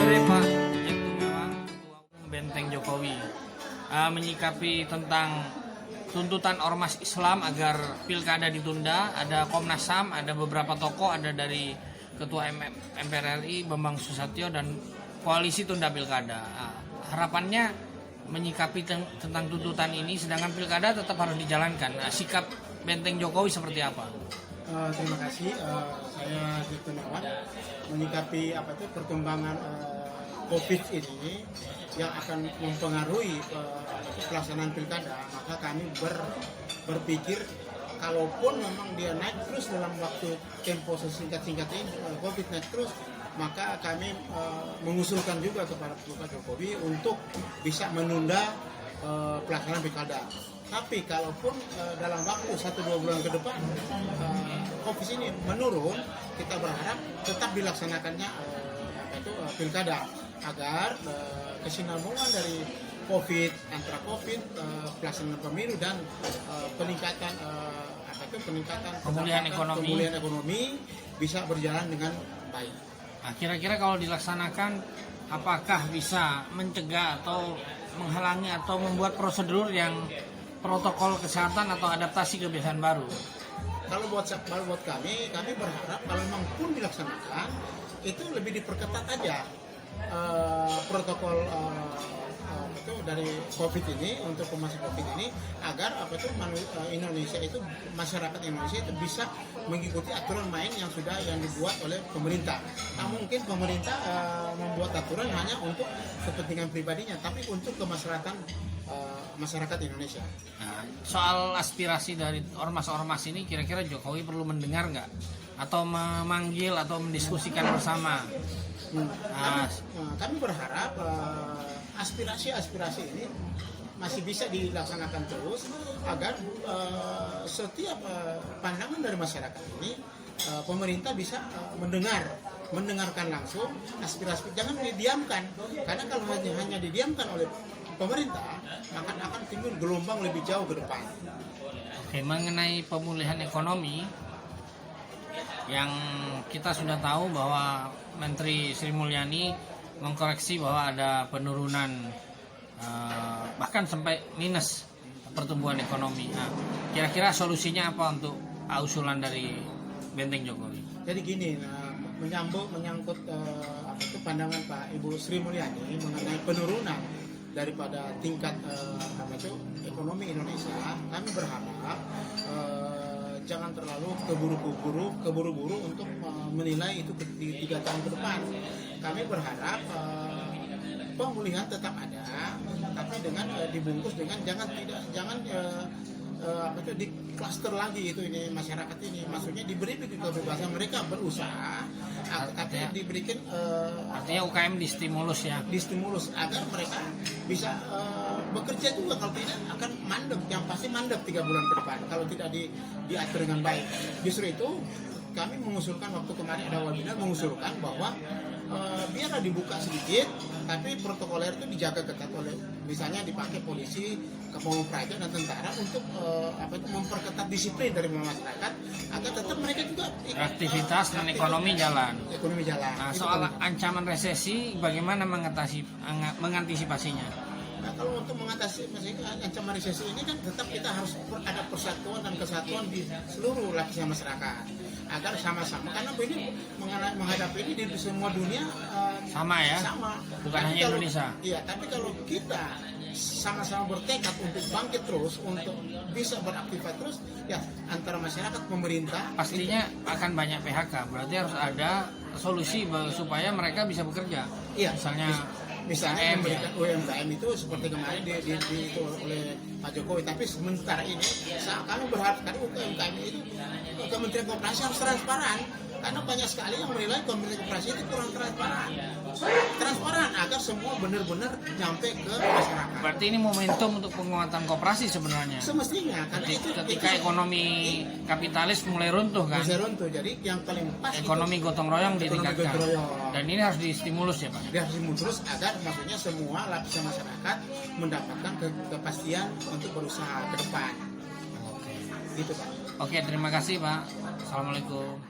sore Pak Jack Gumiwang, Ketua Umum Benteng Jokowi, menyikapi tentang tuntutan ormas Islam agar pilkada ditunda. Ada Komnas HAM, ada beberapa tokoh, ada dari Ketua MPR RI Bambang Susatyo dan koalisi tunda pilkada. Harapannya menyikapi tentang tuntutan ini, sedangkan pilkada tetap harus dijalankan. Sikap Benteng Jokowi seperti apa? Terima kasih. Saya Jack Gumiwang menyikapi perkembangan COVID ini yang akan mempengaruhi pelaksanaan pilkada, maka kami berpikir kalaupun memang dia naik terus dalam waktu tempo sesingkat-singkat ini, COVID naik terus, maka kami mengusulkan juga kepada Pak Jokowi untuk bisa menunda pelaksanaan pilkada. Tapi kalaupun dalam waktu 1-2 bulan ke depan COVID ini menurun, kita berharap tetap dilaksanakannya pilkada agar kesinambungan dari COVID, antara COVID, pelaksanaan pemilu dan peningkatan pemulihan ekonomi bisa berjalan dengan baik. Nah, kira-kira kalau dilaksanakan, apakah bisa mencegah atau menghalangi atau membuat prosedur yang protokol kesehatan atau adaptasi kebiasaan baru? Kalau buat kami berharap kalau memang pun dilaksanakan itu lebih diperketat aja protokol itu dari COVID ini, untuk pemasukan COVID ini, agar Indonesia itu, masyarakat Indonesia itu bisa mengikuti aturan main yang dibuat oleh pemerintah. Nah, mungkin pemerintah membuat aturan hanya untuk kepentingan pribadinya, tapi untuk kemaslahatan masyarakat Indonesia. Nah, soal aspirasi dari ormas-ormas ini, kira-kira Jokowi perlu mendengar nggak? Atau memanggil atau mendiskusikan bersama? Kami berharap aspirasi ini masih bisa dilaksanakan terus, agar setiap pandangan dari masyarakat ini pemerintah bisa mendengarkan langsung aspirasi, jangan didiamkan, karena kalau hanya didiamkan oleh pemerintah akan timbul gelombang lebih jauh ke depan. Oke, mengenai pemulihan ekonomi, yang kita sudah tahu bahwa Menteri Sri Mulyani mengkoreksi bahwa ada penurunan bahkan sampai minus pertumbuhan ekonomi. Nah, kira-kira solusinya apa untuk usulan dari Benteng Jokowi? Jadi gini, menyangkut pandangan Pak Ibu Sri Mulyani mengenai penurunan daripada tingkat ekonomi Indonesia, kami berharap jangan terlalu keburu-buru untuk menilai itu di 3 tahun ke depan. Kami berharap pemulihan tetap ada, tapi dengan dibungkus dengan jangan di klaster lagi ini masyarakat ini, maksudnya diberi kebebasan mereka berusaha, tapi diberikan artinya UKM distimulus agar mereka bisa bekerja juga. Kalau tidak akan mandek, yang pasti mandek 3 bulan ke depan kalau tidak diatur dengan baik. Justru itu kami mengusulkan, waktu kemarin ada webinar, mengusulkan bahwa biarlah dibuka sedikit, tapi protokoler itu dijaga ketat, oleh misalnya dipakai polisi, Kapolri Praja dan tentara untuk memperketat disiplin dari masyarakat, agar tetap mereka juga aktivitas dan ekonomi jalan. Nah, soal ancaman resesi, bagaimana mengantisipasinya? Nah, kalau untuk mengatasi ancaman resesi ini kan tetap kita harus ada persatuan dan kesatuan di seluruh lapisan masyarakat, agar sama-sama, karena ini menghadapi ini di semua dunia sama, bukan hanya Indonesia. Iya, tapi kalau kita sama-sama bertekad untuk bangkit terus, untuk bisa beraktivitas terus, ya antara masyarakat, pemerintah, pastinya akan banyak PHK. Berarti harus ada solusi supaya mereka bisa bekerja. Iya, misalnya memberikan UMKM itu seperti kemarin itu oleh Pak Jokowi. Tapi sementara ini kami berharap karena UMKM itu Kementerian Koperasi harus transparan, karena banyak sekali yang menilai Kementerian Koperasi itu kurang transparan agar semua benar-benar nyampe ke masyarakat. Berarti ini momentum untuk penguatan koperasi sebenarnya. Semestinya, karena ketika ekonomi kapitalis mulai runtuh kan. Jadi yang paling pas ekonomi gotong royong ditingkatkan. Dan ini harus distimulus ya Pak. Harus distimulus agar maksudnya semua lapisan masyarakat mendapatkan kepastian untuk berusaha ke depan. Oke. Gitu Pak. Oke, terima kasih Pak. Assalamualaikum.